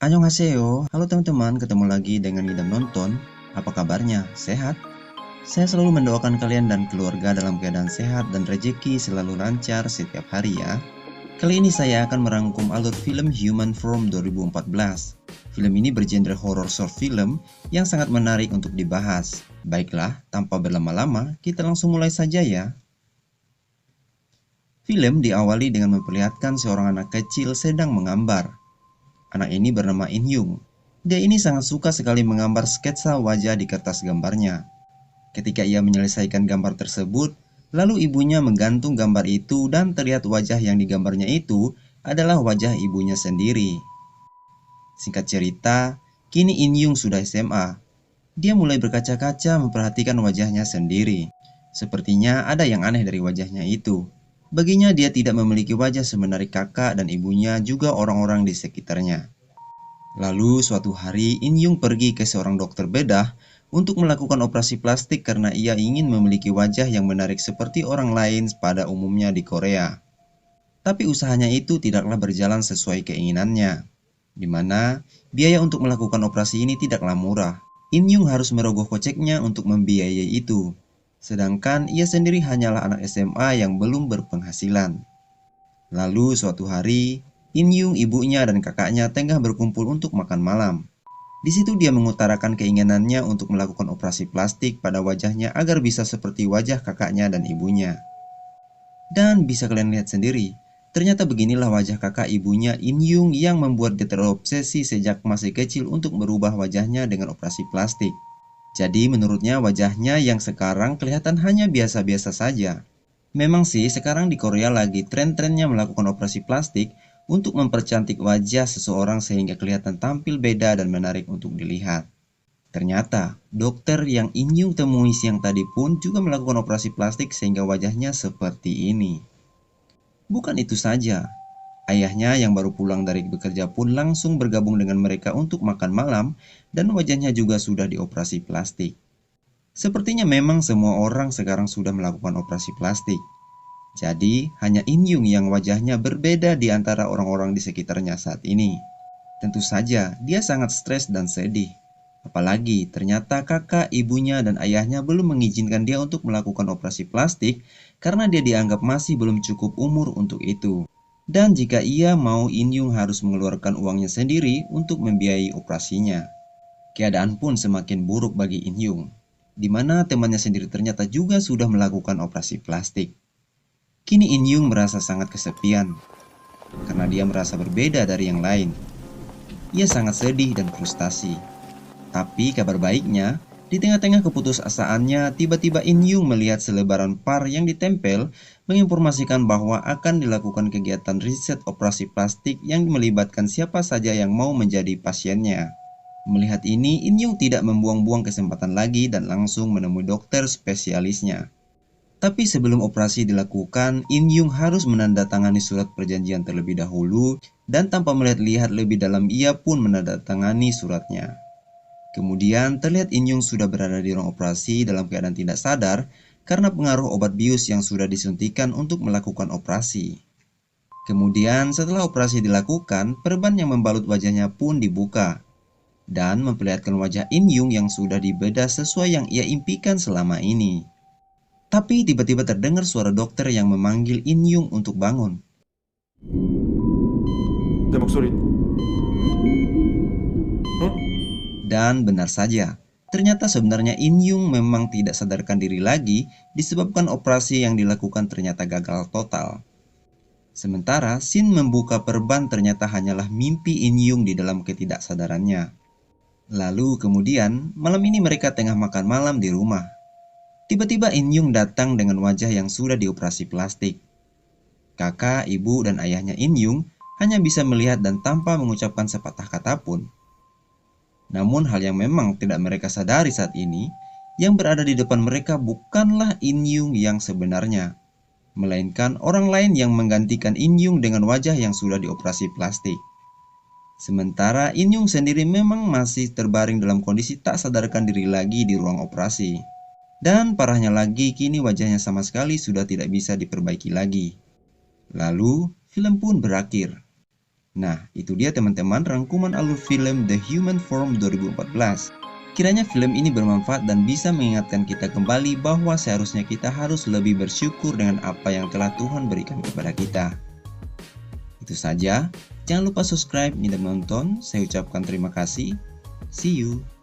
Annyeonghaseyo, halo teman-teman, ketemu lagi dengan Ngidam Nonton. Apa kabarnya? Sehat? Saya selalu mendoakan kalian dan keluarga dalam keadaan sehat dan rezeki selalu lancar setiap hari ya. Kali ini saya akan merangkum alur film Human Form 2014. Film ini bergenre horror short film yang sangat menarik untuk dibahas. Baiklah, tanpa berlama-lama, kita langsung mulai saja ya. Film diawali dengan memperlihatkan seorang anak kecil sedang menggambar. Anak ini bernama In Yung. Dia ini sangat suka sekali menggambar sketsa wajah di kertas gambarnya. Ketika ia menyelesaikan gambar tersebut, lalu ibunya menggantung gambar itu dan terlihat wajah yang digambarnya itu adalah wajah ibunya sendiri. Singkat cerita, kini In Yung sudah SMA. Dia mulai berkaca-kaca memperhatikan wajahnya sendiri. Sepertinya ada yang aneh dari wajahnya itu. Baginya dia tidak memiliki wajah semenarik kakak dan ibunya juga orang-orang di sekitarnya. Lalu suatu hari In Yung pergi ke seorang dokter bedah untuk melakukan operasi plastik karena ia ingin memiliki wajah yang menarik seperti orang lain pada umumnya di Korea. Tapi usahanya itu tidaklah berjalan sesuai keinginannya, di mana biaya untuk melakukan operasi ini tidaklah murah. In Yung harus merogoh koceknya untuk membiayai itu. Sedangkan ia sendiri hanyalah anak SMA yang belum berpenghasilan. Lalu suatu hari, In Yung, ibunya dan kakaknya tengah berkumpul untuk makan malam. Di situ dia mengutarakan keinginannya untuk melakukan operasi plastik pada wajahnya agar bisa seperti wajah kakaknya dan ibunya. Dan bisa kalian lihat sendiri, ternyata beginilah wajah kakak ibunya In Yung yang membuat dia terobsesi sejak masih kecil untuk merubah wajahnya dengan operasi plastik. Jadi menurutnya wajahnya yang sekarang kelihatan hanya biasa-biasa saja. Memang sih sekarang di Korea lagi tren-trennya melakukan operasi plastik untuk mempercantik wajah seseorang sehingga kelihatan tampil beda dan menarik untuk dilihat. Ternyata dokter yang In Yung temui siang tadi pun juga melakukan operasi plastik sehingga wajahnya seperti ini. Bukan itu saja, ayahnya yang baru pulang dari bekerja pun langsung bergabung dengan mereka untuk makan malam dan wajahnya juga sudah dioperasi plastik. Sepertinya memang semua orang sekarang sudah melakukan operasi plastik. Jadi hanya In Yung yang wajahnya berbeda di antara orang-orang di sekitarnya saat ini. Tentu saja dia sangat stres dan sedih. Apalagi ternyata kakak, ibunya, dan ayahnya belum mengizinkan dia untuk melakukan operasi plastik karena dia dianggap masih belum cukup umur untuk itu. Dan jika ia mau, In Yung harus mengeluarkan uangnya sendiri untuk membiayai operasinya. Keadaan pun semakin buruk bagi In Yung, di mana temannya sendiri ternyata juga sudah melakukan operasi plastik. Kini In Yung merasa sangat kesepian, karena dia merasa berbeda dari yang lain. Ia sangat sedih dan frustasi. Tapi kabar baiknya, di tengah-tengah keputusasaannya, tiba-tiba In Yung melihat selebaran par yang ditempel menginformasikan bahwa akan dilakukan kegiatan riset operasi plastik yang melibatkan siapa saja yang mau menjadi pasiennya. Melihat ini, In Yung tidak membuang-buang kesempatan lagi dan langsung menemui dokter spesialisnya. Tapi sebelum operasi dilakukan, In Yung harus menandatangani surat perjanjian terlebih dahulu dan tanpa melihat-lihat lebih dalam ia pun menandatangani suratnya. Kemudian terlihat In Yung sudah berada di ruang operasi dalam keadaan tidak sadar karena pengaruh obat bius yang sudah disuntikan untuk melakukan operasi. Kemudian setelah operasi dilakukan, perban yang membalut wajahnya pun dibuka dan memperlihatkan wajah In Yung yang sudah dibedah sesuai yang ia impikan selama ini. Tapi tiba-tiba terdengar suara dokter yang memanggil In Yung untuk bangun. Dan benar saja, ternyata sebenarnya In Yung memang tidak sadarkan diri lagi disebabkan operasi yang dilakukan ternyata gagal total. Sementara scene membuka perban ternyata hanyalah mimpi In Yung di dalam ketidaksadarannya. Lalu kemudian malam ini mereka tengah makan malam di rumah. Tiba-tiba In Yung datang dengan wajah yang sudah dioperasi plastik. Kakak, ibu, dan ayahnya In Yung hanya bisa melihat dan tanpa mengucapkan sepatah kata pun. Namun hal yang memang tidak mereka sadari saat ini, yang berada di depan mereka bukanlah In Yung yang sebenarnya, melainkan orang lain yang menggantikan In Yung dengan wajah yang sudah dioperasi plastik. Sementara In Yung sendiri memang masih terbaring dalam kondisi tak sadarkan diri lagi di ruang operasi. Dan parahnya lagi, kini wajahnya sama sekali sudah tidak bisa diperbaiki lagi. Lalu, film pun berakhir. Nah, itu dia teman-teman rangkuman alur film The Human Form 2014. Kiranya film ini bermanfaat dan bisa mengingatkan kita kembali bahwa seharusnya kita harus lebih bersyukur dengan apa yang telah Tuhan berikan kepada kita. Itu saja, jangan lupa subscribe dan menonton. Saya ucapkan terima kasih. See you.